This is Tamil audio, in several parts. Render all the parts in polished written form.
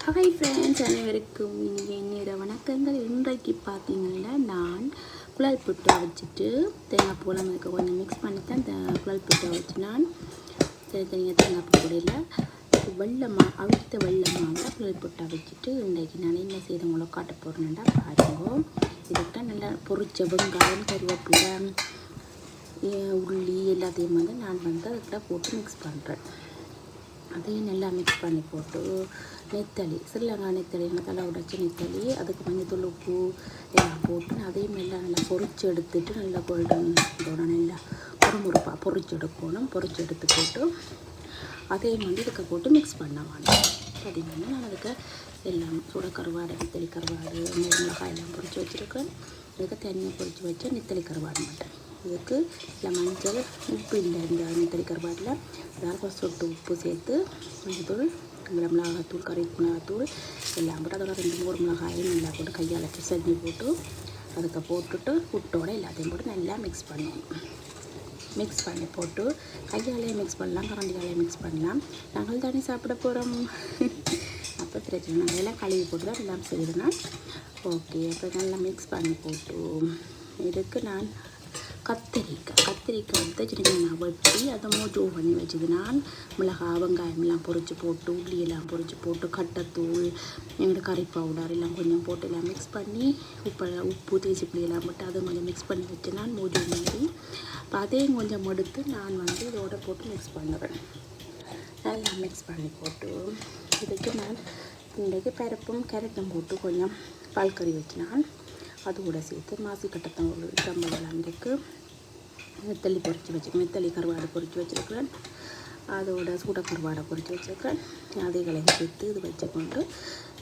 ஹாய் ஃப்ரெண்ட்ஸ், அனைவருக்கும் இன்றைக்கி நேர வணக்கங்கள். இன்றைக்கு பார்த்தீங்கன்னா நான் குழல் புட்டை வச்சுட்டு தேங்காய் பூலாம் இருக்க கொஞ்சம் மிக்ஸ் பண்ணி தான் இந்த குழல் புட்டை வச்சு நான் தனியாக தேங்காய் பூ கூடையில் அவித்த வெள்ளமாக குழல் புட்டை வச்சுட்டு இன்றைக்கு நான் என்ன செய்தவங்களோ காட்ட போகிறேன்டா பாருங்க. இதுக்கு நல்லா பொரிச்ச வெங்காயம், கருவேப்பிலை, உள்ளி எல்லாத்தையும் நான் அதுக்கிட்ட போட்டு மிக்ஸ் பண்ணுறேன். அதையும் நல்லா மிக்ஸ் பண்ணி போட்டு நெத்தலி, ஸ்ரீலங்கா நெத்தலி, தலை உடைச்சி நெத்தலி, அதுக்கு மஞ்சத்தூள், உப்பு எல்லாம் போட்டு அதையும் நல்லா பொரிச்சு எடுத்துட்டு நல்லா கோல்டன் இதோட நல்லா முறுமுறுப்பாக பொரிச்சு எடுக்கணும். பொரிச்சு எடுத்து போட்டு அதையும் இதுக்கு போட்டு மிக்ஸ் பண்ண வேண்டாம். பார்த்திங்கன்னா நான் அதுக்கு எல்லாம் சுட கருவாடு, நெத்தலி கருவாடு, மிளகாய் எல்லாம் பொரிச்சு வச்சுருக்கேன். அதுக்கு தனியாக பொரிச்சு வச்சா நெத்தலி கருவாடு மாட்டேன். இதுக்கு இல்லை மஞ்சள், உப்பு இல்லை இந்த நெத்தலி கருவாடில் அதாவது சொட்டு உப்பு சேர்த்து மஞ்சத்தூள், மிளகாத்தூள், கறி மிளகாத்தூள் எல்லாம் போட்டு அதோட 2-3 மிளகாயும் நல்லா போட்டு கையால் சட்னி போட்டு அதுக்கு போட்டுட்டு புட்டோட எல்லாத்தையும் போட்டு நல்லா மிக்ஸ் பண்ணணும். மிக்ஸ் பண்ணி போட்டு கையாலேயே மிக்ஸ் பண்ணலாம், கரண்டியாலேயே மிக்ஸ் பண்ணலாம். நாங்கள் தானே சாப்பிட போகிறோம். அப்போ பிரச்சனை நாங்கள் எல்லாம் கழுவி போட்டு தான் எல்லாம் செய்யணும். ஓகே, அப்போ நல்லா மிக்ஸ் பண்ணி போட்டு இதுக்கு நான் கத்திரிக்காய் வந்து சின்ன வெட்டி அதை மோஜோ பண்ணி வச்சுது. நான் மிளகாய், வெங்காயம் எல்லாம் பொரிச்சு போட்டு, உள்ளி எல்லாம் பொரிச்சு போட்டு, கட்டைத்தூள், எங்களோட கறி பவுடர் எல்லாம் கொஞ்சம் போட்டு எல்லாம் மிக்ஸ் பண்ணி உப்பு தேசி புளி எல்லாம் போட்டு அதை கொஞ்சம் மிக்ஸ் பண்ணி வச்சு நான் மோஜோ மாதிரி அதையும் கொஞ்சம் எடுத்து நான் இதோட போட்டு மிக்ஸ் பண்ணுறேன். நல்லா மிக்ஸ் பண்ணி போட்டு இதுக்கு நான் இன்றைக்கு பருப்பும் கேரட்டும் போட்டு கொஞ்சம் பால் கறி வச்சு நான் அதோட சேர்த்து மாசி கட்டத்தூள், தம்பெல்லாம் இருக்குது, நெத்தலி நெத்தலி கருவாடை பொரித்து வச்சுருக்கிறேன். அதோட சூட கருவாடை பொரித்து வச்சுருக்கிறேன். அதைகளையும் சேர்த்து இது வச்சுக்கொண்டு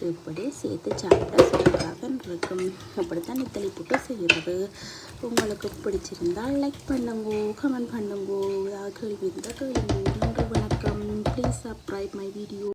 இப்படி சேர்த்து சாப்பிட சூப்பராக இருக்கும். அப்படித்தான் நெத்தலி புட்டு செய்கிறது. உங்களுக்கு பிடிச்சிருந்தால் லைக் பண்ணுங்க, கமெண்ட் பண்ணுங்க, ஏதாவது கேள்வி இருந்தால் கேளுங்க. நன்றி, வணக்கம். Please subscribe my video.